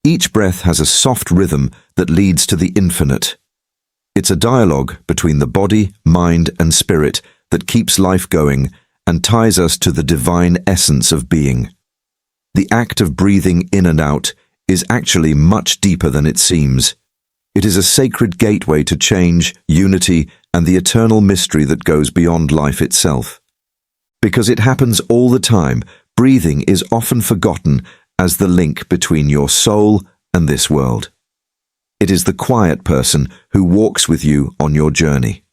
Each breath has a soft rhythm that leads to the infinite. It's a dialogue between the body, mind, and spirit that keeps life going and ties us to the divine essence of being. The act of breathing in and out is actually much deeper than it seems. It is a sacred gateway to change, unity, and the eternal mystery that goes beyond life itself. Because it happens all the time, breathing is often forgotten as the link between your soul and this world. It is the quiet person who walks with you on your journey.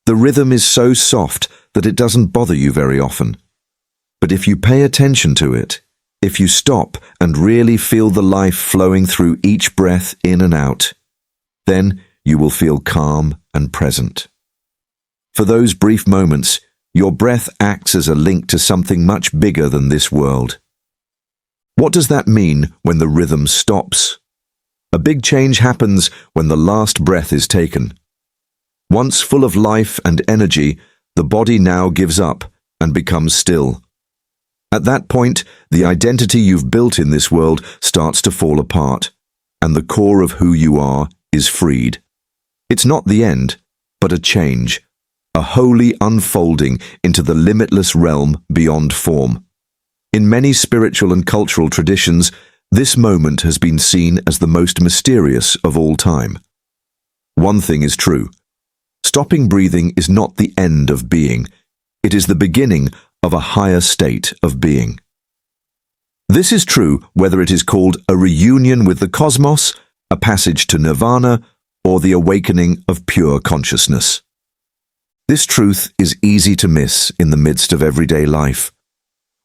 The rhythm is so soft that it doesn't bother you very often. But if you pay attention to it, if you stop and really feel the life flowing through each breath in and out, then you will feel calm and present. For those brief moments, your breath acts as a link to something much bigger than this world. What does that mean when the rhythm stops? A big change happens when the last breath is taken. Once full of life and energy, the body now gives up and becomes still. At that point, the identity you've built in this world starts to fall apart, and the core of who you are is freed. It's not the end, but a change, a holy unfolding into the limitless realm beyond form. In many spiritual and cultural traditions, this moment has been seen as the most mysterious of all time. One thing is true. Stopping breathing is not the end of being. It is the beginning of a higher state of being. This is true whether it is called a reunion with the cosmos, a passage to nirvana, or the awakening of pure consciousness. This truth is easy to miss in the midst of everyday life.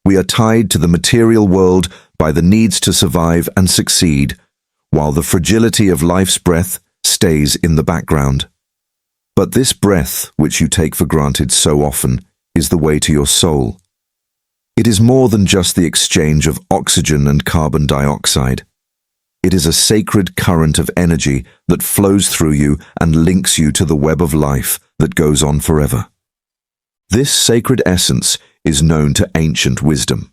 We are tied to the material world by the needs to survive and succeed, while the fragility of life's breath stays in the background. But this breath, which you take for granted so often, is the way to your soul. It is more than just the exchange of oxygen and carbon dioxide. It is a sacred current of energy that flows through you and links you to the web of life that goes on forever. This sacred essence is known to ancient wisdom.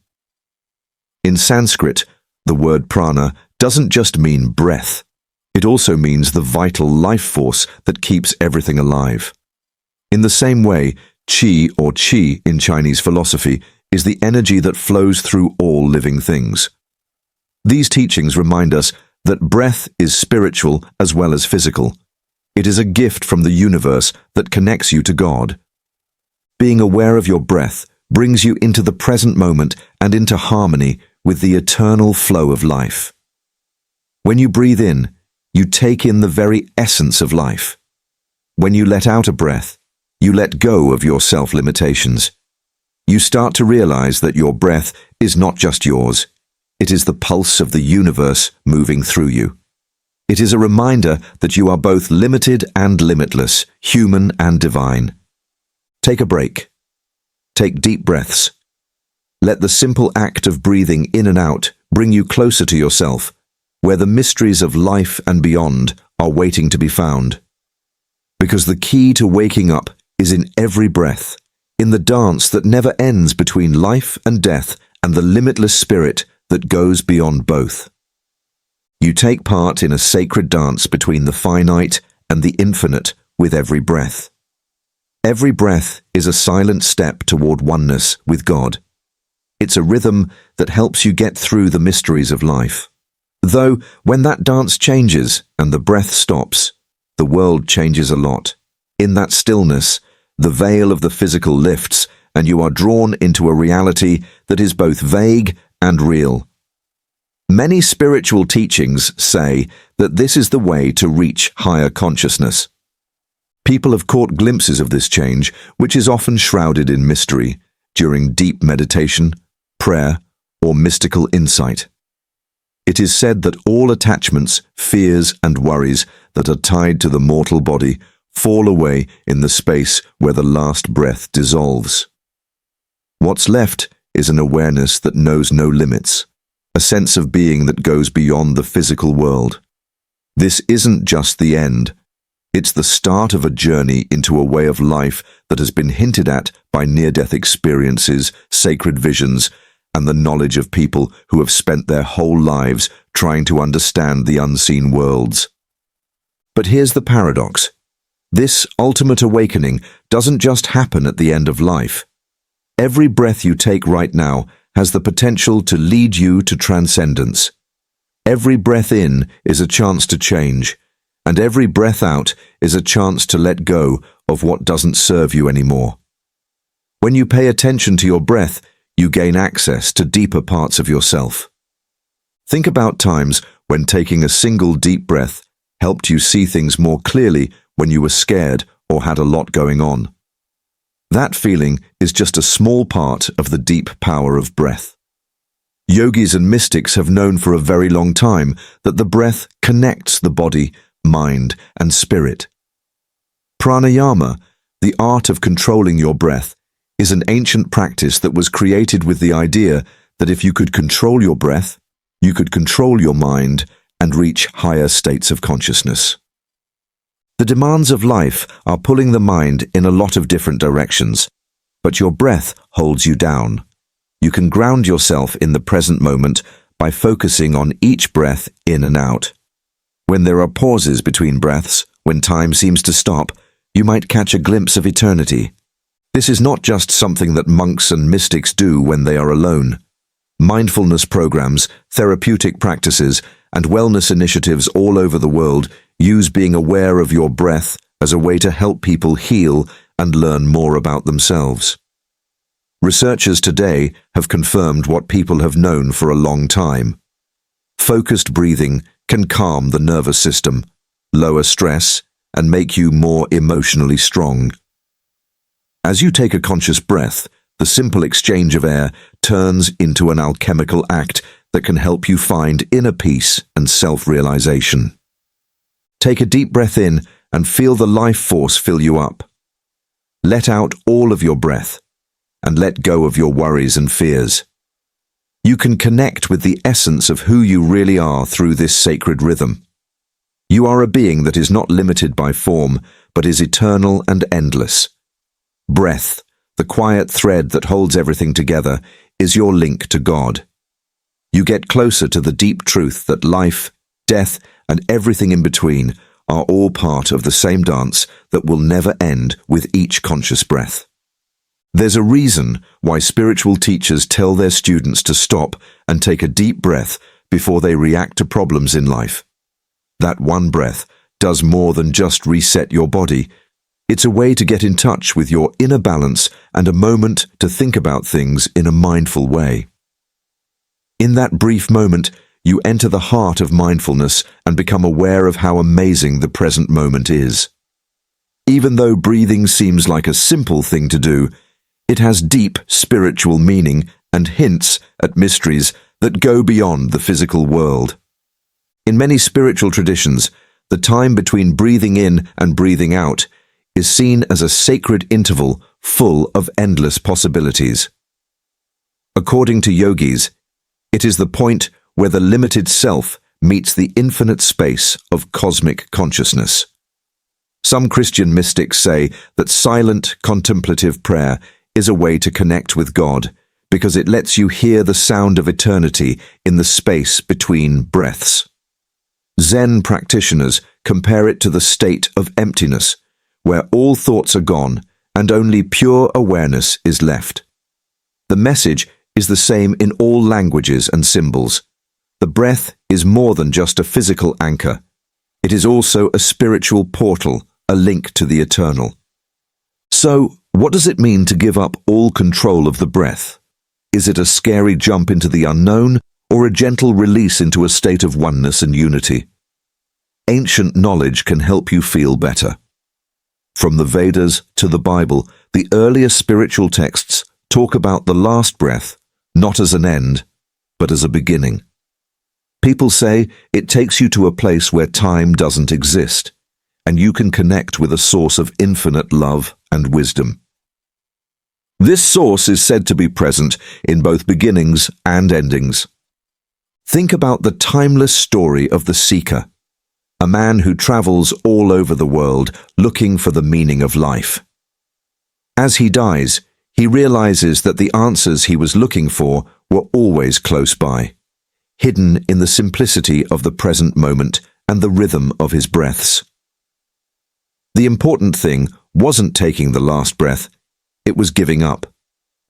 In Sanskrit, the word prana doesn't just mean breath. It also means the vital life force that keeps everything alive. In the same way, qi or qi in Chinese philosophy is the energy that flows through all living things. These teachings remind us that breath is spiritual as well as physical. It is a gift from the universe that connects you to God. Being aware of your breath brings you into the present moment and into harmony with the eternal flow of life. When you breathe in, you take in the very essence of life. When you let out a breath, you let go of your self-limitations. You start to realize that your breath is not just yours. It is the pulse of the universe moving through you. It is a reminder that you are both limited and limitless, human and divine. Take a break. Take deep breaths. Let the simple act of breathing in and out bring you closer to yourself, where the mysteries of life and beyond are waiting to be found. Because the key to waking up is in every breath, in the dance that never ends between life and death and the limitless spirit that goes beyond both. You take part in a sacred dance between the finite and the infinite with every breath. Every breath is a silent step toward oneness with God. It's a rhythm that helps you get through the mysteries of life. Though, when that dance changes and the breath stops, the world changes a lot. In that stillness, the veil of the physical lifts, and you are drawn into a reality that is both vague and real. Many spiritual teachings say that this is the way to reach higher consciousness. People have caught glimpses of this change, which is often shrouded in mystery, during deep meditation, prayer, or mystical insight. It is said that all attachments, fears, and worries that are tied to the mortal body fall away in the space where the last breath dissolves. What's left is an awareness that knows no limits, a sense of being that goes beyond the physical world. This isn't just the end. It's the start of a journey into a way of life that has been hinted at by near-death experiences, sacred visions, and the knowledge of people who have spent their whole lives trying to understand the unseen worlds. But here's the paradox. This ultimate awakening doesn't just happen at the end of life. Every breath you take right now has the potential to lead you to transcendence. Every breath in is a chance to change, and every breath out is a chance to let go of what doesn't serve you anymore. When you pay attention to your breath, you gain access to deeper parts of yourself. Think about times when taking a single deep breath helped you see things more clearly when you were scared or had a lot going on. That feeling is just a small part of the deep power of breath. Yogis and mystics have known for a very long time that the breath connects the body, mind, and spirit. Pranayama, the art of controlling your breath, is an ancient practice that was created with the idea that if you could control your breath, you could control your mind and reach higher states of consciousness. The demands of life are pulling the mind in a lot of different directions, but your breath holds you down. You can ground yourself in the present moment by focusing on each breath in and out. When there are pauses between breaths, when time seems to stop, you might catch a glimpse of eternity. This is not just something that monks and mystics do when they are alone. Mindfulness programs, therapeutic practices, and wellness initiatives all over the world use being aware of your breath as a way to help people heal and learn more about themselves. Researchers today have confirmed what people have known for a long time. Focused breathing can calm the nervous system, lower stress, and make you more emotionally strong. As you take a conscious breath, the simple exchange of air turns into an alchemical act that can help you find inner peace and self-realization. Take a deep breath in and feel the life force fill you up. Let out all of your breath and let go of your worries and fears. You can connect with the essence of who you really are through this sacred rhythm. You are a being that is not limited by form, but is eternal and endless. Breath, the quiet thread that holds everything together, is your link to God. You get closer to the deep truth that life, death, and everything in between are all part of the same dance that will never end with each conscious breath. There's a reason why spiritual teachers tell their students to stop and take a deep breath before they react to problems in life. That one breath does more than just reset your body. It's a way to get in touch with your inner balance and a moment to think about things in a mindful way. In that brief moment, you enter the heart of mindfulness and become aware of how amazing the present moment is. Even though breathing seems like a simple thing to do, it has deep spiritual meaning and hints at mysteries that go beyond the physical world. In many spiritual traditions, the time between breathing in and breathing out is seen as a sacred interval full of endless possibilities. According to yogis, it is the point where the limited self meets the infinite space of cosmic consciousness. Some Christian mystics say that silent contemplative prayer is a way to connect with God because it lets you hear the sound of eternity in the space between breaths. Zen practitioners compare it to the state of emptiness, where all thoughts are gone and only pure awareness is left. The message is the same in all languages and symbols. The breath is more than just a physical anchor. It is also a spiritual portal, a link to the eternal. So, what does it mean to give up all control of the breath? Is it a scary jump into the unknown, or a gentle release into a state of oneness and unity? Ancient knowledge can help you feel better. From the Vedas to the Bible, the earliest spiritual texts talk about the last breath, not as an end, but as a beginning. People say it takes you to a place where time doesn't exist, and you can connect with a source of infinite love and wisdom. This source is said to be present in both beginnings and endings. Think about the timeless story of the seeker, a man who travels all over the world looking for the meaning of life. As he dies, he realizes that the answers he was looking for were always close by. hidden in the simplicity of the present moment and the rhythm of his breaths. The important thing wasn't taking the last breath, it was giving up,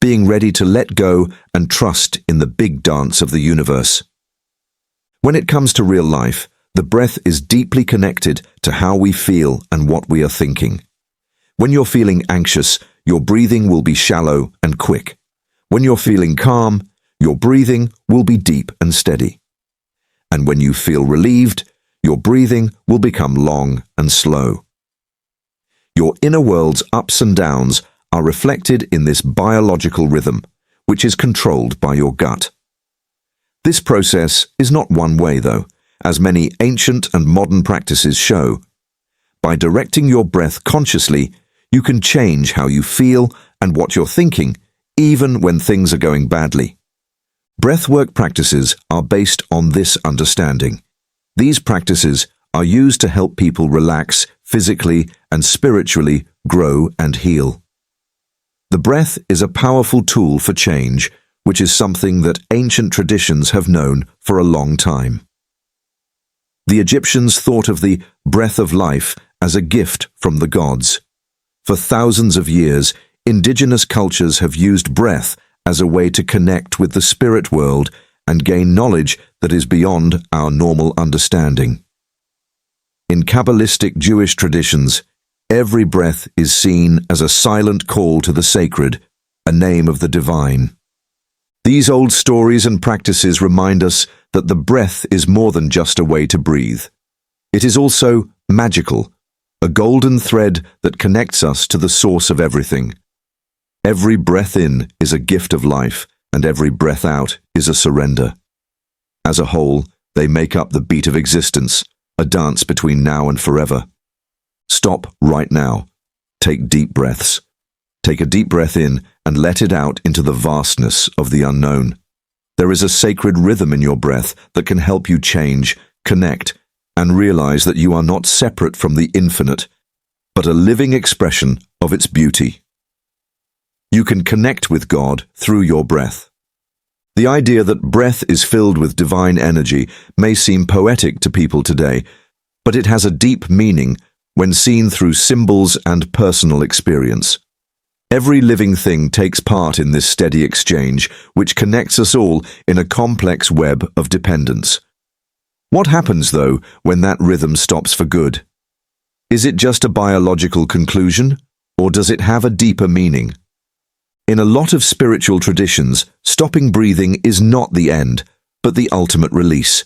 being ready to let go and trust in the big dance of the universe. When it comes to real life, the breath is deeply connected to how we feel and what we are thinking. When you're feeling anxious, your breathing will be shallow and quick. When you're feeling calm, your breathing will be deep and steady. And when you feel relieved, your breathing will become long and slow. Your inner world's ups and downs are reflected in this biological rhythm, which is controlled by your gut. This process is not one way, though, as many ancient and modern practices show. By directing your breath consciously, you can change how you feel and what you're thinking, even when things are going badly. Breathwork practices are based on this understanding. These practices are used to help people relax physically and spiritually, grow and heal. The breath is a powerful tool for change, which is something that ancient traditions have known for a long time. The Egyptians thought of the breath of life as a gift from the gods. For thousands of years, indigenous cultures have used breath as a way to connect with the spirit world and gain knowledge that is beyond our normal understanding. In Kabbalistic Jewish traditions, every breath is seen as a silent call to the sacred, a name of the divine. These old stories and practices remind us that the breath is more than just a way to breathe. It is also magical, a golden thread that connects us to the source of everything. Every breath in is a gift of life, and every breath out is a surrender. As a whole, they make up the beat of existence, a dance between now and forever. Stop right now. Take deep breaths. Take a deep breath in and let it out into the vastness of the unknown. There is a sacred rhythm in your breath that can help you change, connect, and realize that you are not separate from the infinite, but a living expression of its beauty. You can connect with God through your breath. The idea that breath is filled with divine energy may seem poetic to people today, but it has a deep meaning when seen through symbols and personal experience. Every living thing takes part in this steady exchange, which connects us all in a complex web of dependence. What happens, though, when that rhythm stops for good? Is it just a biological conclusion, or does it have a deeper meaning? In a lot of spiritual traditions, stopping breathing is not the end, but the ultimate release.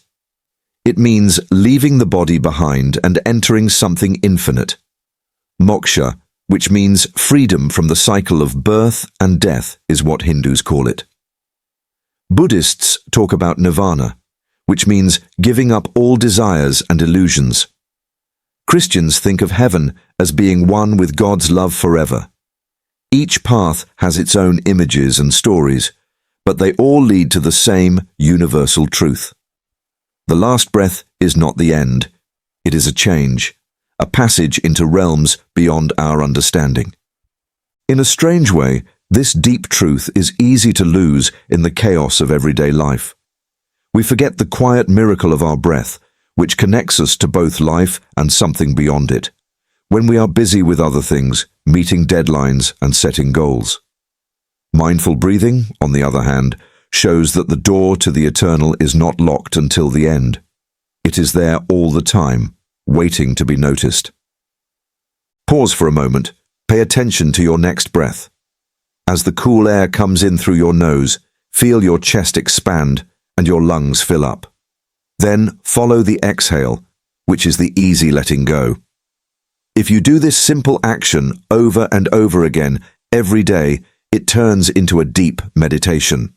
It means leaving the body behind and entering something infinite. Moksha, which means freedom from the cycle of birth and death, is what Hindus call it. Buddhists talk about nirvana, which means giving up all desires and illusions. Christians think of heaven as being one with God's love forever. Each path has its own images and stories, but they all lead to the same universal truth. The last breath is not the end. It is a change, a passage into realms beyond our understanding. In a strange way, this deep truth is easy to lose in the chaos of everyday life. We forget the quiet miracle of our breath, which connects us to both life and something beyond it, when we are busy with other things, meeting deadlines and setting goals. Mindful breathing, on the other hand, shows that the door to the eternal is not locked until the end. It is there all the time, waiting to be noticed. Pause for a moment. Pay attention to your next breath. As the cool air comes in through your nose, feel your chest expand and your lungs fill up. Then follow the exhale, which is the easy letting go. If you do this simple action over and over again every day, it turns into a deep meditation.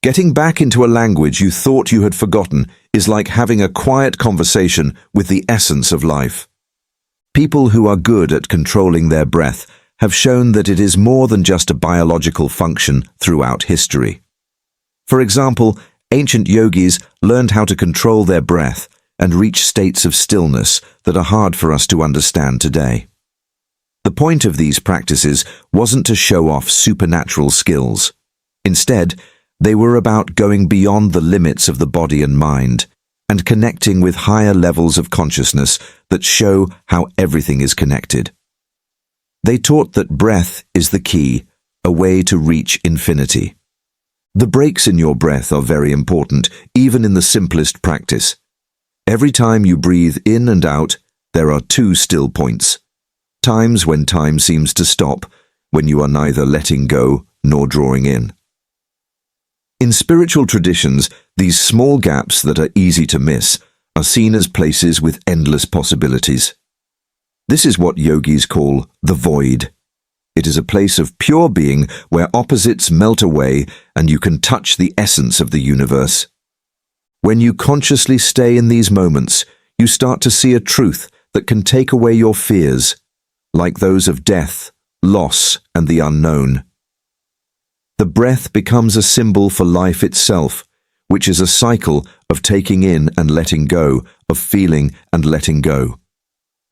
Getting back into a language you thought you had forgotten is like having a quiet conversation with the essence of life. People who are good at controlling their breath have shown that it is more than just a biological function throughout history. For example, ancient yogis learned how to control their breath and reach states of stillness that are hard for us to understand today. The point of these practices wasn't to show off supernatural skills. Instead, They were about going beyond the limits of the body and mind and connecting with higher levels of consciousness that show how everything is connected. They taught that breath is the key, a way to reach infinity. The breaks in your breath are very important, even in the simplest practice. Every time you breathe in and out, there are two still points. Times when time seems to stop, when you are neither letting go nor drawing in. In spiritual traditions, these small gaps that are easy to miss are seen as places with endless possibilities. This is what yogis call the void. It is a place of pure being where opposites melt away and you can touch the essence of the universe. When you consciously stay in these moments, you start to see a truth that can take away your fears, like those of death, loss, and the unknown. The breath becomes a symbol for life itself, which is a cycle of taking in and letting go, of feeling and letting go.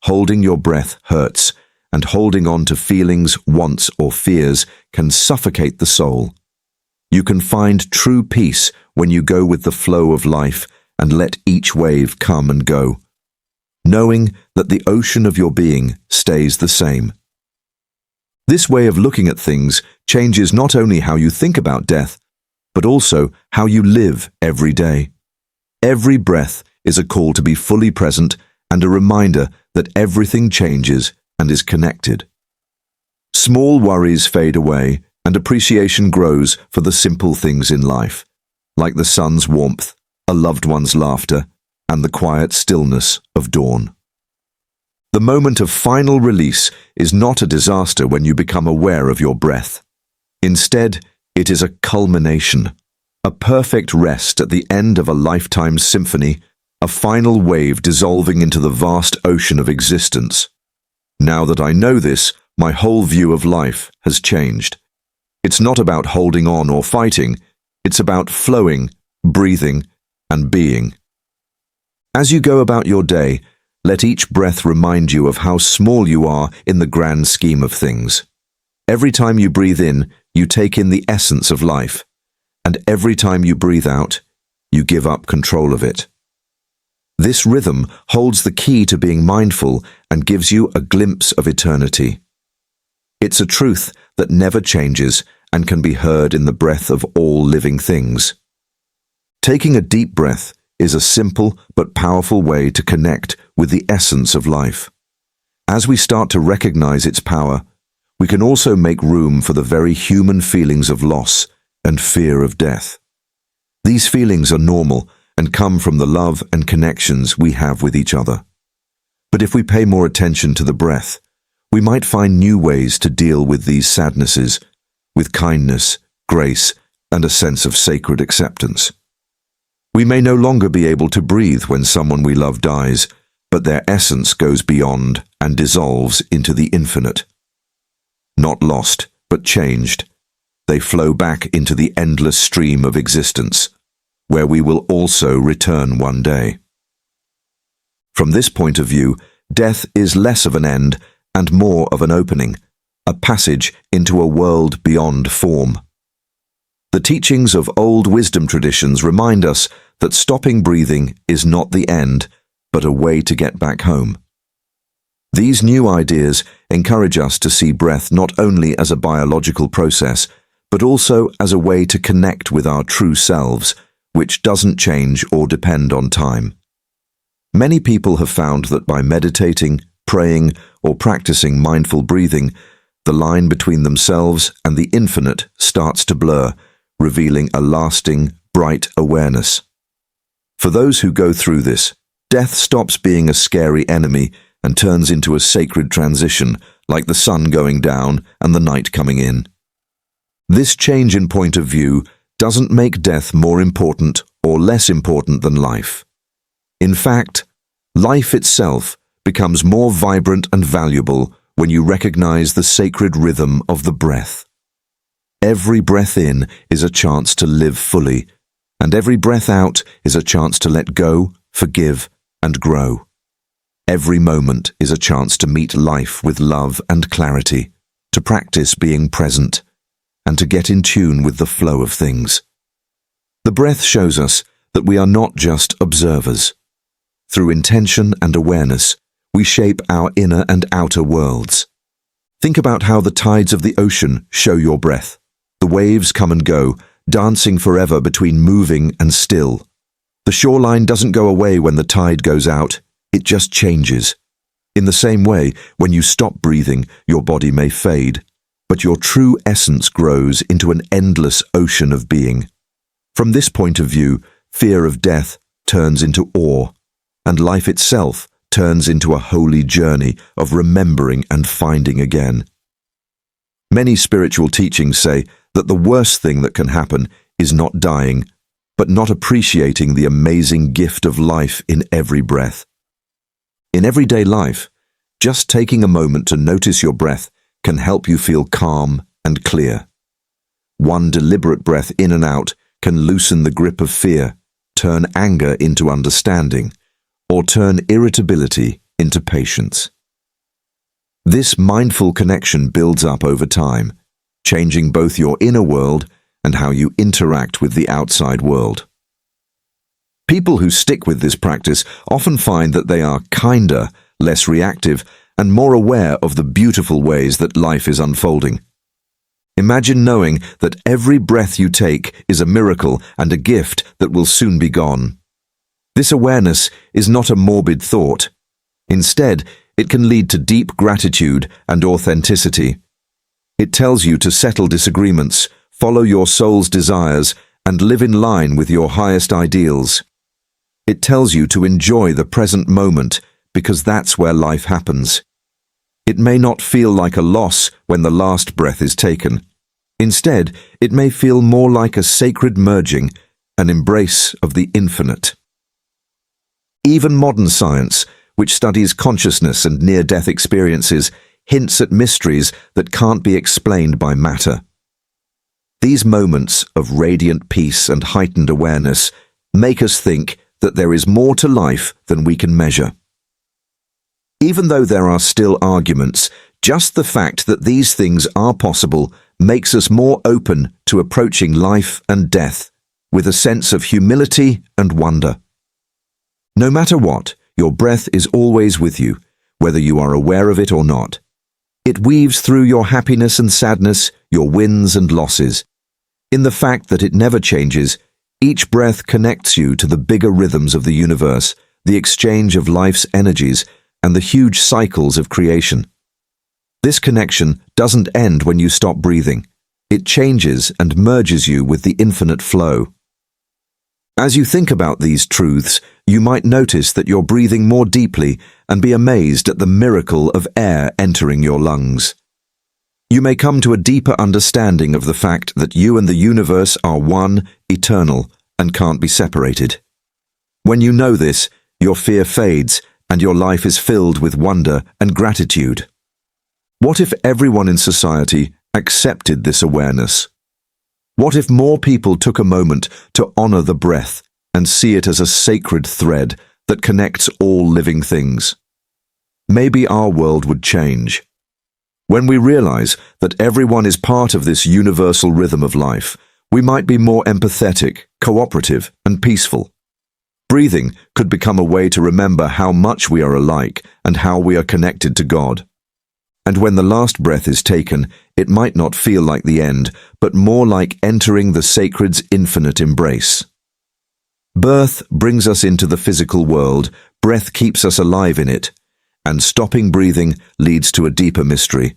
Holding your breath hurts, and holding on to feelings, wants, or fears can suffocate the soul. You can find true peace when you go with the flow of life and let each wave come and go, knowing that the ocean of your being stays the same. This way of looking at things changes not only how you think about death, but also how you live every day. Every breath is a call to be fully present and a reminder that everything changes and is connected. Small worries fade away and appreciation grows for the simple things in life, like the sun's warmth, a loved one's laughter, and the quiet stillness of dawn. The moment of final release is not a disaster when you become aware of your breath. Instead, it is a culmination, a perfect rest at the end of a lifetime's symphony, a final wave dissolving into the vast ocean of existence. Now that I know this, my whole view of life has changed. It's not about holding on or fighting, it's about flowing, breathing, and being. As you go about your day, let each breath remind you of how small you are in the grand scheme of things. Every time you breathe in, you take in the essence of life, and every time you breathe out, you give up control of it. This rhythm holds the key to being mindful and gives you a glimpse of eternity. It's a truth that never changes and can be heard in the breath of all living things. Taking a deep breath is a simple but powerful way to connect with the essence of life. As we start to recognize its power, we can also make room for the very human feelings of loss and fear of death. These feelings are normal and come from the love and connections we have with each other. But if we pay more attention to the breath, we might find new ways to deal with these sadnesses, with kindness, grace, and a sense of sacred acceptance. We may no longer be able to breathe when someone we love dies, but their essence goes beyond and dissolves into the infinite. Not lost, but changed, they flow back into the endless stream of existence, where we will also return one day. From this point of view, death is less of an end and more of an opening, a passage into a world beyond form. The teachings of old wisdom traditions remind us that stopping breathing is not the end, but a way to get back home. These new ideas encourage us to see breath not only as a biological process, but also as a way to connect with our true selves, which doesn't change or depend on time. Many people have found that by meditating, praying, or practicing mindful breathing, the line between themselves and the infinite starts to blur, revealing a lasting, bright awareness. For those who go through this, death stops being a scary enemy and turns into a sacred transition, like the sun going down and the night coming in. This change in point of view doesn't make death more important or less important than life. In fact, life itself becomes more vibrant and valuable when you recognize the sacred rhythm of the breath. Every breath in is a chance to live fully, and every breath out is a chance to let go, forgive, and grow. Every moment is a chance to meet life with love and clarity, to practice being present, and to get in tune with the flow of things. The breath shows us that we are not just observers. Through intention and awareness, we shape our inner and outer worlds. Think about how the tides of the ocean show your breath. The waves come and go, dancing forever between moving and still. The shoreline doesn't go away when the tide goes out, it just changes. In the same way, when you stop breathing, your body may fade, but your true essence grows into an endless ocean of being. From this point of view, fear of death turns into awe, and life itself turns into a holy journey of remembering and finding again. Many spiritual teachings say that the worst thing that can happen is not dying, but not appreciating the amazing gift of life in every breath. In everyday life, just taking a moment to notice your breath can help you feel calm and clear. One deliberate breath in and out can loosen the grip of fear, turn anger into understanding, or turn irritability into patience. This mindful connection builds up over time, changing both your inner world and how you interact with the outside world. People who stick with this practice often find that they are kinder, less reactive, and more aware of the beautiful ways that life is unfolding. Imagine knowing that every breath you take is a miracle and a gift that will soon be gone. This awareness is not a morbid thought. Instead, it can lead to deep gratitude and authenticity. It tells you to settle disagreements, follow your soul's desires, and live in line with your highest ideals. It tells you to enjoy the present moment because that's where life happens. It may not feel like a loss when the last breath is taken. Instead, it may feel more like a sacred merging, an embrace of the infinite. Even modern science, which studies consciousness and near-death experiences, hints at mysteries that can't be explained by matter. These moments of radiant peace and heightened awareness make us think that there is more to life than we can measure. Even though there are still arguments, just the fact that these things are possible makes us more open to approaching life and death with a sense of humility and wonder. No matter what, your breath is always with you, whether you are aware of it or not. It weaves through your happiness and sadness, your wins and losses. In the fact that it never changes, each breath connects you to the bigger rhythms of the universe, the exchange of life's energies, and the huge cycles of creation. This connection doesn't end when you stop breathing. It changes and merges you with the infinite flow. As you think about these truths, you might notice that you're breathing more deeply and be amazed at the miracle of air entering your lungs. You may come to a deeper understanding of the fact that you and the universe are one, eternal, and can't be separated. When you know this, your fear fades and your life is filled with wonder and gratitude. What if everyone in society accepted this awareness? What if more people took a moment to honor the breath and see it as a sacred thread that connects all living things? Maybe our world would change. When we realize that everyone is part of this universal rhythm of life, we might be more empathetic, cooperative, and peaceful. Breathing could become a way to remember how much we are alike and how we are connected to God. And when the last breath is taken, it might not feel like the end, but more like entering the sacred's infinite embrace. Birth brings us into the physical world, breath keeps us alive in it, and stopping breathing leads to a deeper mystery.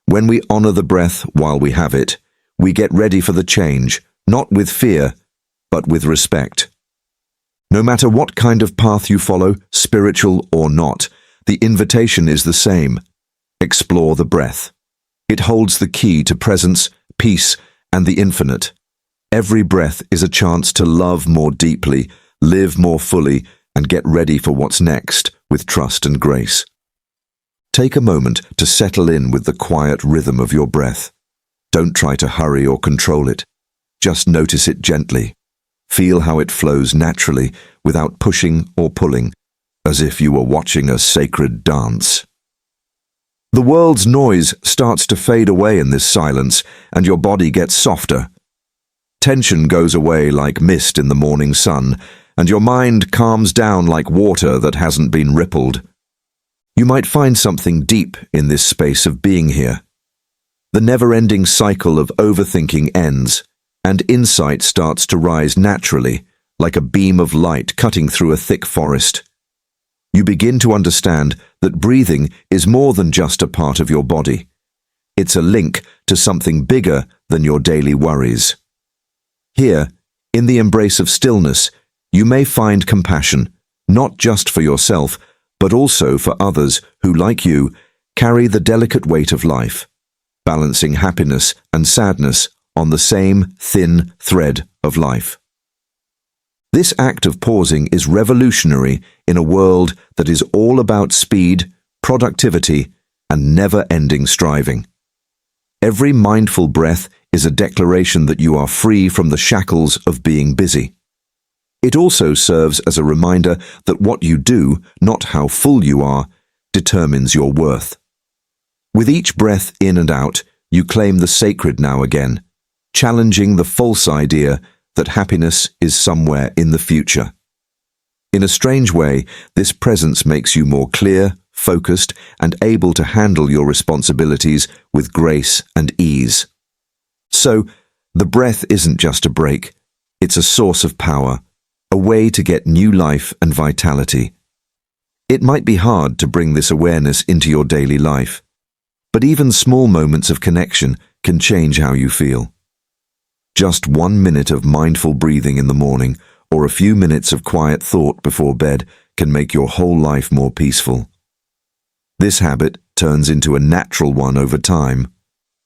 When we honor the breath while we have it, we get ready for the change, not with fear, but with respect. No matter what kind of path you follow, spiritual or not, the invitation is the same. Explore the breath. It holds the key to presence, peace, and the infinite. Every breath is a chance to love more deeply, live more fully, and get ready for what's next with trust and grace. Take a moment to settle in with the quiet rhythm of your breath. Don't try to hurry or control it. Just notice it gently. Feel how it flows naturally without pushing or pulling, as if you were watching a sacred dance. The world's noise starts to fade away in this silence, and your body gets softer. Tension goes away like mist in the morning sun, and your mind calms down like water that hasn't been rippled. You might find something deep in this space of being here. The never-ending cycle of overthinking ends, and insight starts to rise naturally, like a beam of light cutting through a thick forest. You begin to understand that breathing is more than just a part of your body. It's a link to something bigger than your daily worries. Here, in the embrace of stillness, you may find compassion, not just for yourself, but also for others who, like you, carry the delicate weight of life, balancing happiness and sadness on the same thin thread of life. This act of pausing is revolutionary in a world that is all about speed, productivity, and never-ending striving. Every mindful breath is a declaration that you are free from the shackles of being busy. It also serves as a reminder that what you do, not how full you are, determines your worth. With each breath in and out, you claim the sacred now again, challenging the false idea that happiness is somewhere in the future. In a strange way, this presence makes you more clear, focused, and able to handle your responsibilities with grace and ease. So, the breath isn't just a break, it's a source of power, a way to get new life and vitality. It might be hard to bring this awareness into your daily life, but even small moments of connection can change how you feel. Just 1 minute of mindful breathing in the morning or a few minutes of quiet thought before bed can make your whole life more peaceful. This habit turns into a natural one over time.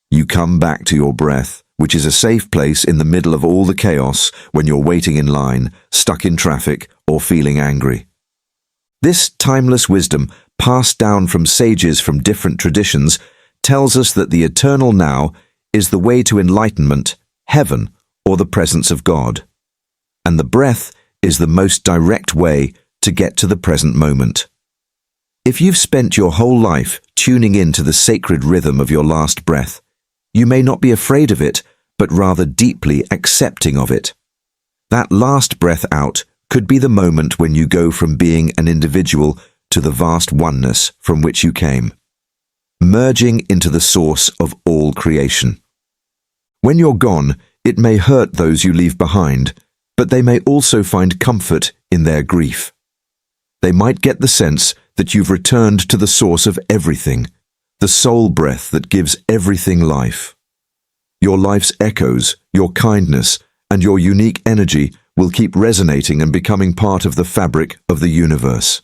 You come back to your breath, which is a safe place in the middle of all the chaos when you're waiting in line, stuck in traffic, or feeling angry. This timeless wisdom, passed down from sages from different traditions, tells us that the eternal now is the way to enlightenment, heaven, or the presence of God. And the breath is the most direct way to get to the present moment. If you've spent your whole life tuning in to the sacred rhythm of your last breath, you may not be afraid of it, but rather deeply accepting of it. That last breath out could be the moment when you go from being an individual to the vast oneness from which you came, merging into the source of all creation. When you're gone, it may hurt those you leave behind, but they may also find comfort in their grief. They might get the sense that you've returned to the source of everything, the soul breath that gives everything life. Your life's echoes, your kindness, and your unique energy will keep resonating and becoming part of the fabric of the universe.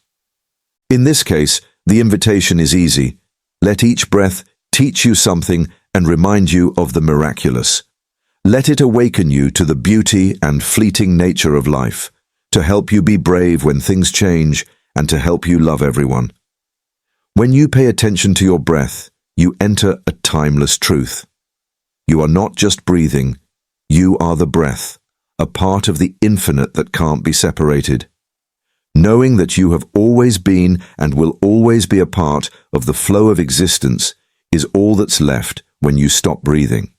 In this case, the invitation is easy. Let each breath teach you something and remind you of the miraculous. Let it awaken you to the beauty and fleeting nature of life, to help you be brave when things change and to help you love everyone. When you pay attention to your breath, you enter a timeless truth. You are not just breathing, you are the breath, a part of the infinite that can't be separated. Knowing that you have always been and will always be a part of the flow of existence is all that's left when you stop breathing.